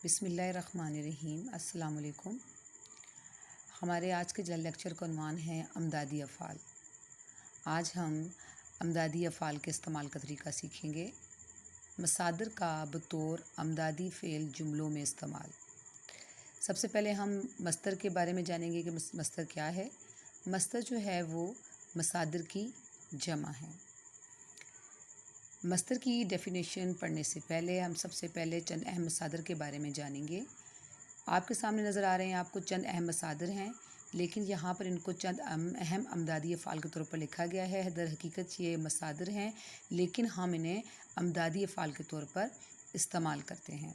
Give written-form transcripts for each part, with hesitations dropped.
بسم اللہ الرحمن الرحیم۔ السلام علیکم۔ ہمارے آج کے لیکچر کا عنوان ہے امدادی افعال۔ آج ہم امدادی افعال کے استعمال کا طریقہ سیکھیں گے۔ مصادر کا بطور امدادی فعل جملوں میں استعمال۔ سب سے پہلے ہم مصدر کے بارے میں جانیں گے کہ مصدر کیا ہے۔ مصدر جو ہے وہ مصادر کی جمع ہے۔ مصدر کی ڈیفینیشن پڑھنے سے پہلے ہم سب سے پہلے چند اہم مصادر کے بارے میں جانیں گے۔ آپ کے سامنے نظر آ رہے ہیں آپ کو چند اہم مصادر ہیں، لیکن یہاں پر ان کو چند اہم امدادی افعال کے طور پر لکھا گیا ہے۔ در حقیقت یہ مصادر ہیں، لیکن ہم انہیں امدادی افعال کے طور پر استعمال کرتے ہیں۔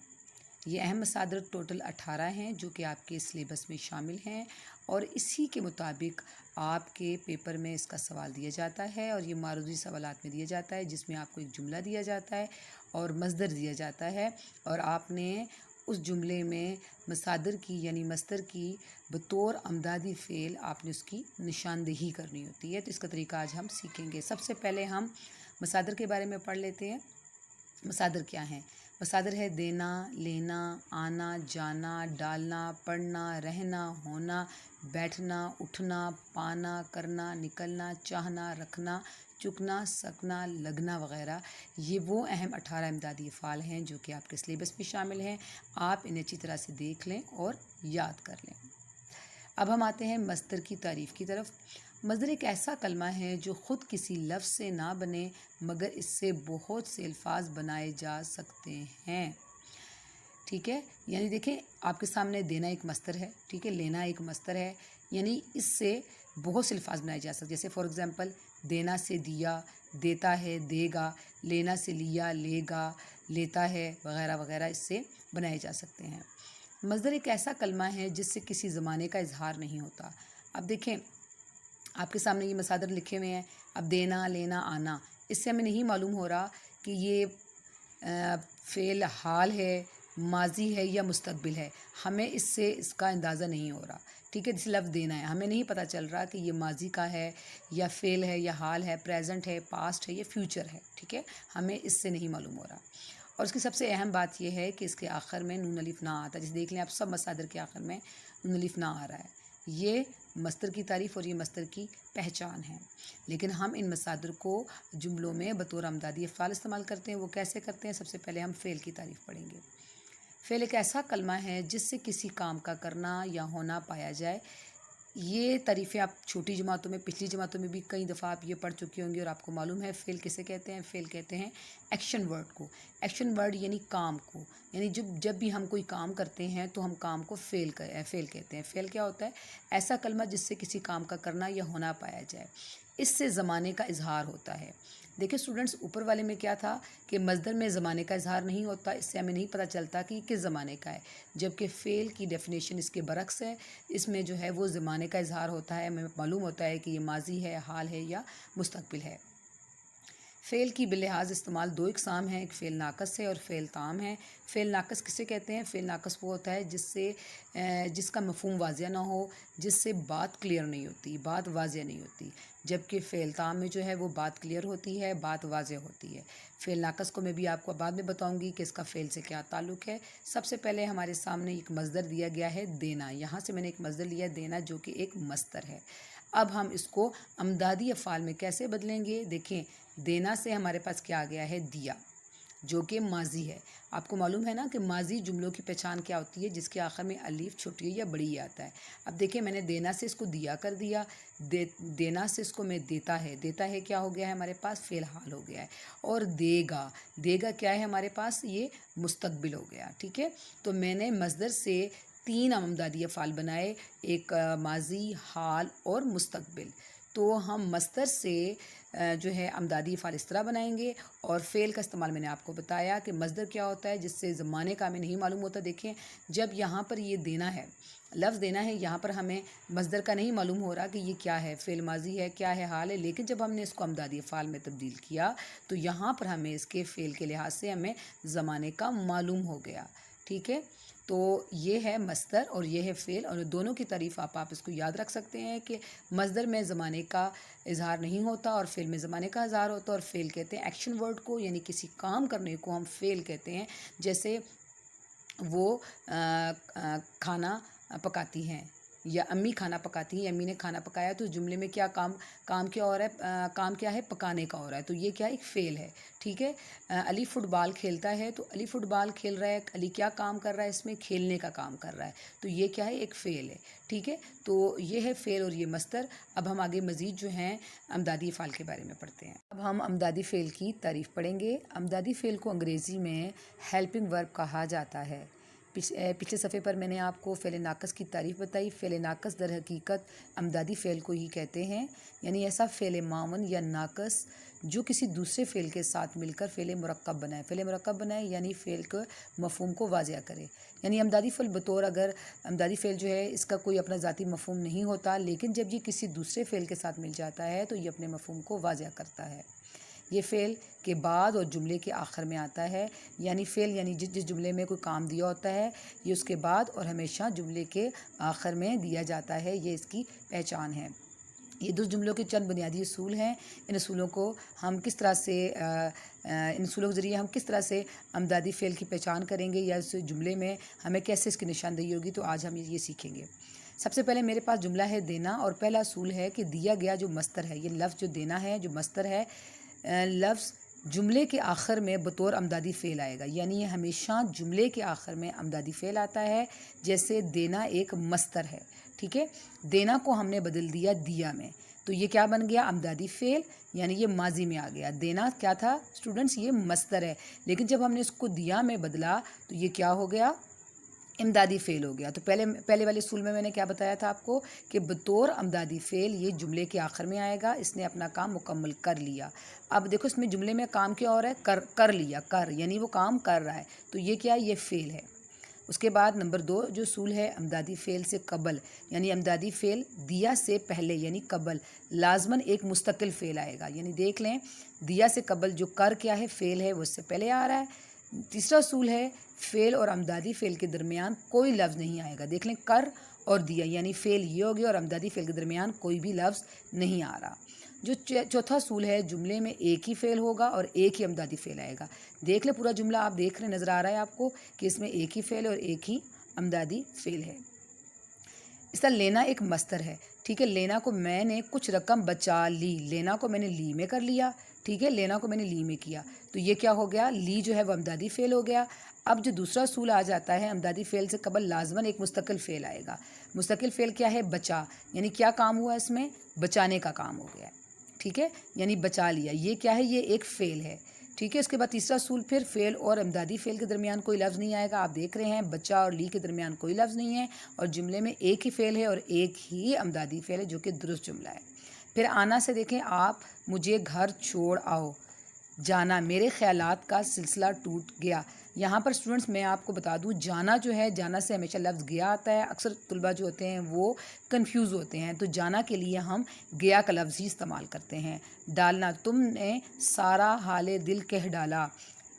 یہ اہم مصادر ٹوٹل 18 ہیں جو کہ آپ کے سلیبس میں شامل ہیں، اور اسی کے مطابق آپ کے پیپر میں اس کا سوال دیا جاتا ہے، اور یہ معروضی سوالات میں دیا جاتا ہے جس میں آپ کو ایک جملہ دیا جاتا ہے اور مصدر دیا جاتا ہے، اور آپ نے اس جملے میں مصادر کی یعنی مصدر کی بطور امدادی فعل آپ نے اس کی نشاندہی کرنی ہوتی ہے۔ تو اس کا طریقہ آج ہم سیکھیں گے۔ سب سے پہلے ہم مصادر کے بارے میں پڑھ لیتے ہیں۔ مصادر کیا ہیں؟ مصادر ہے دینا، لینا، آنا، جانا، ڈالنا، پڑھنا، رہنا، ہونا، بیٹھنا، اٹھنا، پانا، کرنا، نکلنا، چاہنا، رکھنا، چکنا، سکنا، لگنا وغیرہ۔ یہ وہ اہم 18 امدادی افعال ہیں جو کہ آپ کے سلیبس میں شامل ہیں۔ آپ انہیں اچھی طرح سے دیکھ لیں اور یاد کر لیں۔ اب ہم آتے ہیں مصدر کی تعریف کی طرف۔ مصدر ایک ایسا کلمہ ہے جو خود کسی لفظ سے نہ بنے مگر اس سے بہت سے الفاظ بنائے جا سکتے ہیں۔ ٹھیک ہے، یعنی دیکھیں آپ کے سامنے دینا ایک مصدر ہے، ٹھیک ہے، لینا ایک مصدر ہے، یعنی اس سے بہت سے الفاظ بنائے جا سکتے ہیں۔ جیسے فار ایگزامپل دینا سے دیا، دیتا ہے دے گا، لینا سے لیا لے گا، لیتا ہے وغیرہ وغیرہ اس سے بنائے جا سکتے ہیں۔ مصدر ایک ایسا کلمہ ہے جس سے کسی زمانے کا اظہار نہیں ہوتا۔ اب دیکھیں آپ کے سامنے یہ مصادر لکھے ہوئے ہیں۔ اب دینا، لینا، آنا، اس سے ہمیں نہیں معلوم ہو رہا کہ یہ فعل حال ہے، ماضی ہے یا مستقبل ہے۔ ہمیں اس سے اس کا اندازہ نہیں ہو رہا، ٹھیک ہے۔ جس لفظ دینا ہے ہمیں نہیں پتہ چل رہا کہ یہ ماضی کا ہے یا فعل ہے یا حال ہے، پریزنٹ ہے، پاسٹ ہے یا فیوچر ہے، ٹھیک ہے، ہمیں اس سے نہیں معلوم ہو رہا۔ اور اس کی سب سے اہم بات یہ ہے کہ اس کے آخر میں نون الف نہ آتا۔ جیسے دیکھ لیں آپ سب مصادر کے آخر میں نون الف نہ آ رہا ہے۔ یہ مصدر کی تعریف اور یہ مصدر کی پہچان ہے۔ لیکن ہم ان مصادر کو جملوں میں بطور امدادی افعال استعمال کرتے ہیں۔ وہ کیسے کرتے ہیں؟ سب سے پہلے ہم فعل کی تعریف پڑھیں گے۔ فعل ایک ایسا کلمہ ہے جس سے کسی کام کا کرنا یا ہونا پایا جائے۔ یہ تعریفیں آپ چھوٹی جماعتوں میں، پچھلی جماعتوں میں بھی کئی دفعہ آپ یہ پڑھ چکے ہوں گے اور آپ کو معلوم ہے فعل کسے کہتے ہیں۔ فعل کہتے ہیں ایکشن ورڈ کو۔ ایکشن ورڈ یعنی کام کو، یعنی جب بھی ہم کوئی کام کرتے ہیں تو ہم کام کو فعل کہتے ہیں۔ فعل کیا ہوتا ہے؟ ایسا کلمہ جس سے کسی کام کا کرنا یا ہونا پایا جائے، اس سے زمانے کا اظہار ہوتا ہے۔ دیکھیں اسٹوڈنٹس، اوپر والے میں کیا تھا کہ مصدر میں زمانے کا اظہار نہیں ہوتا، اس سے ہمیں نہیں پتہ چلتا کہ یہ کس زمانے کا ہے، جبکہ فعل کی ڈیفینیشن اس کے برعکس ہے۔ اس میں جو ہے وہ زمانے کا اظہار ہوتا ہے، ہمیں معلوم ہوتا ہے کہ یہ ماضی ہے، حال ہے یا مستقبل ہے۔ فعل کی بلحاظ استعمال دو اقسام ہیں، ایک فعل ناقص ہے اور فعل تام ہے۔ فعل ناقص کسے کہتے ہیں؟ فعل ناقص وہ ہوتا ہے جس کا مفہوم واضح نہ ہو، جس سے بات کلیئر نہیں ہوتی، بات واضح نہیں ہوتی، جبکہ فعل تام میں جو ہے وہ بات کلیئر ہوتی ہے، بات واضح ہوتی ہے۔ فعل ناقص کو میں بھی آپ کو بعد میں بتاؤں گی کہ اس کا فعل سے کیا تعلق ہے۔ سب سے پہلے ہمارے سامنے ایک مصدر دیا گیا ہے دینا، یہاں سے میں نے ایک مصدر لیا دینا جو کہ ایک مصدر ہے۔ اب ہم اس کو امدادی افعال میں کیسے بدلیں گے؟ دیکھیں دینا سے ہمارے پاس کیا آ گیا ہے؟ دیا، جو کہ ماضی ہے۔ آپ کو معلوم ہے نا کہ ماضی جملوں کی پہچان کیا ہوتی ہے؟ جس کے آخر میں الف چھوٹی یا بڑی آتا ہے۔ اب دیکھیں میں نے دینا سے اس کو دیا کر دیا، دینا سے اس کو میں دیتا ہے، دیتا ہے کیا ہو گیا ہے ہمارے پاس؟ فعل حال ہو گیا ہے۔ اور دے گا، دے گا کیا ہے ہمارے پاس؟ یہ مستقبل ہو گیا، ٹھیک ہے۔ تو میں نے مصدر سے 3 امدادی افعال بنائے، ایک ماضی، حال اور مستقبل۔ تو ہم مصدر سے جو ہے امدادی افعال اس طرح بنائیں گے، اور فعل کا استعمال میں نے آپ کو بتایا کہ مصدر کیا ہوتا ہے جس سے زمانے کا ہمیں نہیں معلوم ہوتا۔ دیکھیں جب یہاں پر یہ دینا ہے، لفظ دینا ہے، یہاں پر ہمیں مصدر کا نہیں معلوم ہو رہا کہ یہ کیا ہے، فعل ماضی ہے، کیا ہے، حال ہے، لیکن جب ہم نے اس کو امدادی افعال میں تبدیل کیا تو یہاں پر ہمیں اس کے فعل کے لحاظ سے ہمیں زمانے کا معلوم ہو گیا، ٹھیک ہے۔ تو یہ ہے مصدر اور یہ ہے فعل، اور دونوں کی تعریف آپ اس کو یاد رکھ سکتے ہیں کہ مصدر میں زمانے کا اظہار نہیں ہوتا اور فعل میں زمانے کا اظہار ہوتا ہے۔ اور فعل کہتے ہیں ایکشن ورڈ کو، یعنی کسی کام کرنے کو ہم فعل کہتے ہیں۔ جیسے وہ کھانا پکاتی ہیں، یا امی کھانا پکاتی ہیں، امی نے کھانا پکایا، تو اس جملے میں کیا کام کیا ہو رہا ہے، کام کیا ہے، پکانے کا ہو رہا ہے، تو یہ کیا ایک فعل ہے، ٹھیک ہے۔ علی فٹ بال کھیلتا ہے، تو علی فٹ بال کھیل رہا ہے، علی کیا کام کر رہا ہے، اس میں کھیلنے کا کام کر رہا ہے، تو یہ کیا ہے، ایک فعل ہے، ٹھیک ہے۔ تو یہ ہے فعل اور یہ مصدر۔ اب ہم آگے مزید جو ہیں امدادی افعال کے بارے میں پڑھتے ہیں۔ اب ہم امدادی فعل کی تعریف پڑھیں گے۔ امدادی فعل کو انگریزی میں ہیلپنگ ورب کہا جاتا ہے۔ پچھلے صفحے پر میں نے آپ کو فعل ناقص کی تعریف بتائی۔ فعل ناقص در حقیقت امدادی فعل کو ہی کہتے ہیں، یعنی ایسا فعل معاون یا ناقص جو کسی دوسرے فعل کے ساتھ مل کر فعل مرکب بنائے۔ فعل مرکب بنائے یعنی فعل کے مفہوم کو واضح کرے۔ یعنی امدادی فعل بطور اگر امدادی فعل جو ہے اس کا کوئی اپنا ذاتی مفہوم نہیں ہوتا، لیکن جب یہ کسی دوسرے فعل کے ساتھ مل جاتا ہے تو یہ اپنے مفہوم کو واضح کرتا ہے۔ یہ فعل کے بعد اور جملے کے آخر میں آتا ہے، یعنی فعل یعنی جس جملے میں کوئی کام دیا ہوتا ہے یہ اس کے بعد اور ہمیشہ جملے کے آخر میں دیا جاتا ہے، یہ اس کی پہچان ہے۔ یہ دو جملوں کے چند بنیادی اصول ہیں۔ ان اصولوں کو ہم کس طرح سے ان اصولوں کے ذریعے ہم کس طرح سے امدادی فعل کی پہچان کریں گے یا اس جملے میں ہمیں کیسے اس کی نشاندہی ہوگی، تو آج ہم یہ سیکھیں گے۔ سب سے پہلے میرے پاس جملہ ہے دینا، اور پہلا اصول ہے کہ دیا گیا جو مصدر ہے، یہ لفظ جو دینا ہے جو مصدر ہے، لفظ جملے کے آخر میں بطور امدادی فعل آئے گا، یعنی یہ ہمیشہ جملے کے آخر میں امدادی فعل آتا ہے۔ جیسے دینا ایک مصدر ہے، ٹھیک ہے، دینا کو ہم نے بدل دیا دیا میں، تو یہ کیا بن گیا، امدادی فعل، یعنی یہ ماضی میں آ گیا۔ دینا کیا تھا اسٹوڈنٹس، یہ مصدر ہے، لیکن جب ہم نے اس کو دیا میں بدلا تو یہ کیا ہو گیا، امدادی فعل ہو گیا۔ تو پہلے والے اصول میں نے کیا بتایا تھا آپ کو کہ بطور امدادی فعل یہ جملے کے آخر میں آئے گا، اس نے اپنا کام مکمل کر لیا۔ اب دیکھو اس میں جملے میں کام کیا ہو رہا ہے، کر لیا، یعنی وہ کام کر رہا ہے، تو یہ کیا ہے، یہ فعل ہے۔ اس کے بعد نمبر 2 جو اصول ہے، امدادی فعل سے قبل، یعنی امدادی فعل دیا سے پہلے یعنی قبل لازماً ایک مستقل فعل آئے گا، یعنی دیکھ لیں دیا سے قبل جو کر کیا ہے، فعل ہے، وہ اس سے پہلے آ رہا ہے۔ تیسرا اصول ہے فعل اور امدادی فعل کے درمیان کوئی لفظ نہیں آئے گا۔ دیکھ لیں کر اور دیا یعنی فعل یہ ہو گیا اور امدادی فعل کے درمیان کوئی بھی لفظ نہیں آ رہا۔ جو چوتھا اصول ہے، جملے میں ایک ہی فعل ہوگا اور ایک ہی امدادی فعل آئے گا۔ دیکھ لیں پورا جملہ آپ دیکھ رہے نظر آ رہا ہے آپ کو کہ اس میں ایک ہی فعل اور ایک ہی امدادی فعل ہے۔ اس طرح لینا ایک مصدر ہے، ٹھیک ہے، لینا کو میں نے کچھ رقم بچا لی، لینا کو میں نے لی میں کر لیا، ٹھیک ہے، لینا کو میں نے لی میں کیا، تو یہ کیا ہو گیا، لی جو ہے وہ امدادی فعل ہو گیا۔ اب جو دوسرا اصول آ جاتا ہے، امدادی فعل سے قبل لازماً ایک مستقل فعل آئے گا۔ مستقل فعل کیا ہے، بچا، یعنی کیا کام ہوا اس میں، بچانے کا کام ہو گیا، ٹھیک ہے، یعنی بچا لیا، یہ کیا ہے، یہ ایک فعل ہے، ٹھیک ہے۔ اس کے بعد تیسرا اصول پھر فعل اور امدادی فعل کے درمیان کوئی لفظ نہیں آئے گا۔ آپ دیکھ رہے ہیں بچا اور لی کے درمیان کوئی لفظ نہیں ہے اور جملے میں ایک ہی فعل ہے اور ایک ہی امدادی فعل ہے جو کہ درست جملہ ہے۔ پھر آنا سے دیکھیں، آپ مجھے گھر چھوڑ آؤ، جانا میرے خیالات کا سلسلہ ٹوٹ گیا۔ یہاں پر اسٹوڈنٹس میں آپ کو بتا دوں، جانا جو ہے، جانا سے ہمیشہ لفظ گیا آتا ہے، اکثر طلبہ جو ہوتے ہیں وہ کنفیوز ہوتے ہیں، تو جانا کے لیے ہم گیا کا لفظ ہی استعمال کرتے ہیں۔ ڈالنا، تم نے سارا حال دل کہہ ڈالا،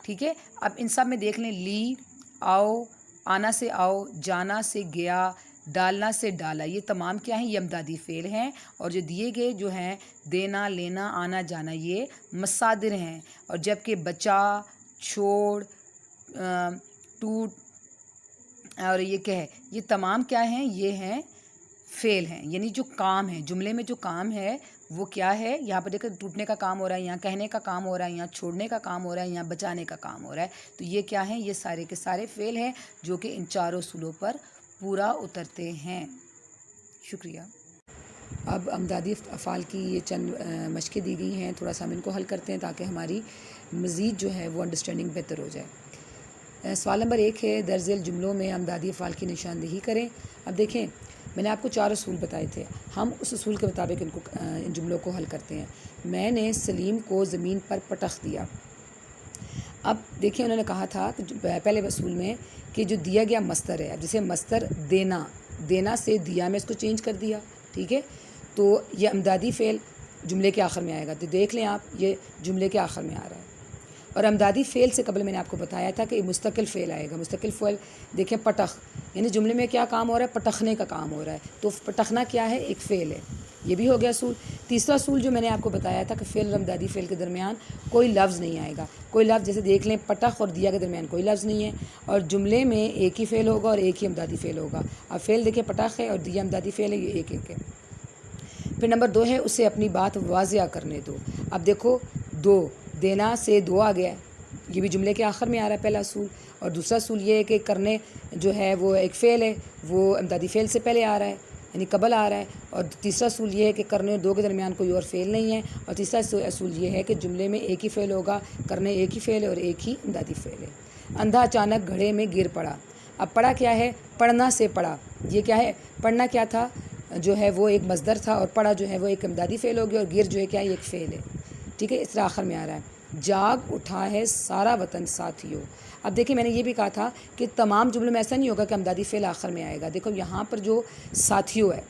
ٹھیک ہے۔ اب ان سب میں دیکھ لیں، لی، آؤ، آنا سے آؤ، جانا سے گیا، ڈالنا سے ڈالا، یہ تمام کیا ہیں، یہ امدادی فعل ہیں، اور جو دیے گئے جو ہیں دینا، لینا، آنا، جانا، یہ مصادر ہیں، اور جبکہ بچا، چھوڑ، ٹوٹ اور یہ کہے، یہ تمام کیا ہیں، یہ ہیں فعل ہیں، یعنی جو کام ہے جملے میں جو کام ہے وہ کیا ہے، یہاں پر دیکھیں ٹوٹنے کا کام ہو رہا ہے، یہاں کہنے کا کام ہو رہا ہے، یہاں چھوڑنے کا کام ہو رہا ہے، یہاں بچانے کا کام ہو رہا ہے، تو یہ کیا ہیں، یہ سارے کے سارے فعل ہیں جو کہ ان چاروں اصولوں پر پورا اترتے ہیں۔ شکریہ۔ اب امدادی افعال کی یہ چند مشقیں دی گئی ہیں، تھوڑا سا ہم ان کو حل کرتے ہیں تاکہ ہماری مزید جو ہے وہ انڈرسٹینڈنگ بہتر ہو جائے۔ سوال نمبر 1 ہے، درج ذیل جملوں میں امدادی افعال کی نشاندہی کریں۔ اب دیکھیں میں نے آپ کو 4 اصول بتائے تھے، ہم اس اصول کے مطابق ان جملوں کو حل کرتے ہیں۔ میں نے سلیم کو زمین پر پٹخ دیا۔ اب دیکھیں انہوں نے کہا تھا کہ پہلے اصول میں کہ جو دیا گیا مصدر ہے، اب جیسے مصدر دینا سے دیا میں اس کو چینج کر دیا، ٹھیک ہے، تو یہ امدادی فعل جملے کے آخر میں آئے گا، تو دیکھ لیں آپ یہ جملے کے آخر میں آ رہا ہے۔ اور امدادی فعل سے قبل میں نے آپ کو بتایا تھا کہ مستقل فعل آئے گا۔ مستقل فعل دیکھیں پٹخ، یعنی جملے میں کیا کام ہو رہا ہے، پٹخنے کا کام ہو رہا ہے، تو پٹخنا کیا ہے، ایک فعل ہے، یہ بھی ہو گیا اصول۔ تیسرا اصول جو میں نے آپ کو بتایا تھا کہ فعل اور امدادی فعل کے درمیان کوئی لفظ نہیں آئے گا، کوئی لفظ جیسے دیکھ لیں پٹخ اور دیا کے درمیان کوئی لفظ نہیں ہے، اور جملے میں ایک ہی فعل ہوگا اور ایک ہی امدادی فعل ہوگا۔ اب فعل دیکھیں پٹخ ہے اور دیا امدادی فعل ہے، یہ ایک ایک ہے۔ پھر نمبر 2 ہے اسے اپنی بات واضح کرنے دو۔ اب دیکھو دو، دینا سے دو آ گیا ہے، یہ بھی جملے کے آخر میں آ رہا ہے پہلا اصول، اور دوسرا اصول یہ ہے کہ کرنے جو ہے وہ ایک فعل ہے، وہ امدادی فعل سے پہلے آ رہا ہے یعنی قبل آ رہا ہے، اور تیسرا اصول یہ ہے کہ کرنے دو کے درمیان کوئی اور فعل نہیں ہے، اور تیسرا اصول یہ ہے کہ جملے میں ایک ہی فعل ہوگا، کرنے ایک ہی فعل ہے اور ایک ہی امدادی فعل ہے۔ اندھا اچانک گھڑے میں گر پڑا۔ اب پڑھا کیا ہے؟ پڑھنا سے پڑھا، یہ کیا ہے؟ پڑھنا کیا تھا جو ہے وہ ایک مصدر تھا، اور پڑھا جو ہے وہ ایک امدادی فعل ہو گیا، اور گر جو ہے کیا ہے ایک فعل ہے، ٹھیک ہے، اس طرح آخر میں آ رہا ہے۔ جاگ اٹھا ہے سارا وطن ساتھیوں۔ اب دیکھیں میں نے یہ بھی کہا تھا کہ تمام جملوں میں ایسا نہیں ہوگا کہ امدادی فعل آخر میں آئے گا۔ دیکھو یہاں پر جو ساتھیوں ہے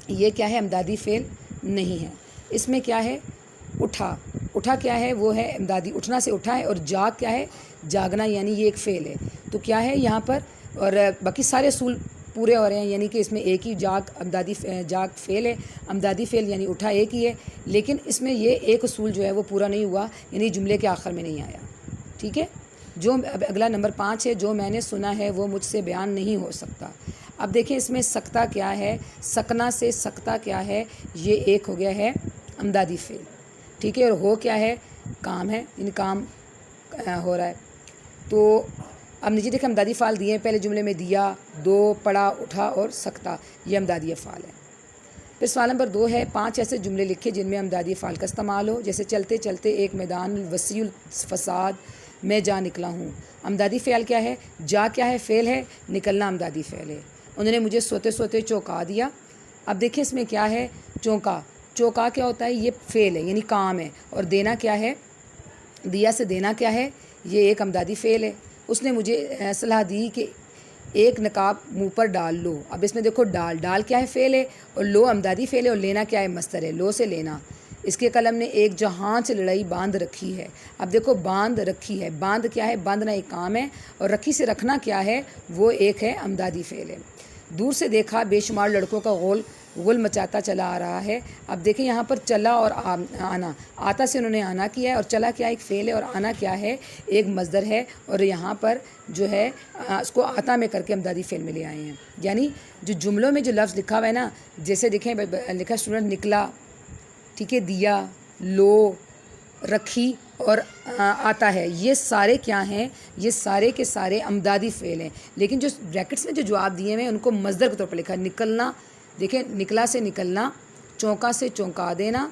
یہ کیا ہے؟ امدادی فعل نہیں ہے، اس میں کیا ہے؟ اٹھا، اٹھا کیا ہے؟ وہ ہے امدادی، اٹھنا سے اٹھا ہے، اور جاگ کیا ہے؟ جاگنا، یعنی یہ ایک فعل ہے، تو کیا ہے یہاں پر؟ اور باقی سارے اصول پورے ہو رہے ہیں، یعنی کہ اس میں ایک ہی جاگ فعل ہے، امدادی فعل یعنی اٹھا ایک ہی ہے، لیکن اس میں یہ ایک اصول جو ہے وہ پورا نہیں ہوا، یعنی جملے کے آخر میں نہیں آیا، ٹھیک ہے۔ جو اگلا نمبر 5 ہے، جو میں نے سنا ہے وہ مجھ سے بیان نہیں ہو سکتا۔ اب دیکھیں اس میں سکتا کیا ہے؟ سکنا سے سکتا کیا ہے؟ یہ ایک ہو گیا ہے امدادی فعل، ٹھیک ہے، اور ہو کیا ہے؟ کام ہے، یعنی کام ہو رہا ہے۔ تو اب نیچے دیکھیں امدادی فعال دیے ہیں، پہلے جملے میں دیا، دو، پڑھا، اٹھا اور سکتا، یہ امدادی افعال ہے۔ پھر سوال نمبر 2 ہے 5 ایسے جملے لکھے جن میں امدادی افعال کا استعمال ہو، جیسے چلتے چلتے ایک میدان وسیع الفساد میں جا نکلا ہوں۔ امدادی فعل کیا ہے؟ جا کیا ہے؟ فعل ہے، نکلنا امدادی فعل ہے۔ انہوں نے مجھے سوتے سوتے چونکا دیا۔ اب دیکھیں اس میں کیا ہے؟ چونکا، چونکا کیا ہوتا ہے؟ یہ فعل ہے یعنی کام ہے، اور دینا کیا ہے؟ دیا سے دینا کیا ہے؟ یہ ایک امدادی فعل ہے۔ اس نے مجھے صلاح دی کہ ایک نقاب منہ پر ڈال لو۔ اب اس میں دیکھو ڈال کیا ہے؟ فعل ہے، اور لو امدادی فعل ہے، اور لینا کیا ہے؟ مصدر ہے، لو سے لینا۔ اس کے قلم نے ایک جہاں سے لڑائی باندھ رکھی ہے۔ اب دیکھو باندھ رکھی ہے، باندھ کیا ہے؟ باندھنا ایک کام ہے، اور رکھی سے رکھنا کیا ہے؟ وہ ایک ہے امدادی فعل ہے۔ دور سے دیکھا بے شمار لڑکوں کا غل مچاتا چلا آ رہا ہے۔ اب دیکھیں یہاں پر چلا اور آنا، آتا سے انہوں نے آنا کیا ہے، اور چلا کیا ایک فعل ہے، اور آنا کیا ہے؟ ایک مصدر ہے، اور یہاں پر جو ہے اس کو آتا میں کر کے امدادی فعل میں لے آئے ہیں۔ یعنی جو جملوں میں جو لفظ لکھا ہوا ہے نا، جیسے دیکھیں لکھا اسٹوڈنٹ نکلا، ٹھیک ہے، دیا، لو، رکھی اور آتا ہے، یہ سارے کیا ہیں؟ یہ سارے کے سارے امدادی فعل ہیں، لیکن جو بریکٹس میں جو جواب دیے ہیں ان کو مصدر کے طور پر لکھا ہے۔ نکلنا، دیکھیں نکلا سے نکلنا، چونکا سے چونکا دینا،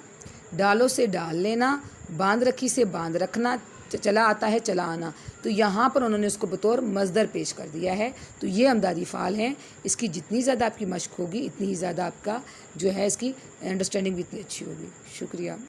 ڈالو سے ڈال لینا، باندھ رکھی سے باندھ رکھنا، چلا آتا ہے چلا آنا، تو یہاں پر انہوں نے اس کو بطور مصدر پیش کر دیا ہے۔ تو یہ امدادی فعال ہیں، اس کی جتنی زیادہ آپ کی مشق ہوگی اتنی ہی زیادہ آپ کا جو ہے اس کی انڈرسٹینڈنگ بھی اتنی اچھی ہوگی۔ شکریہ۔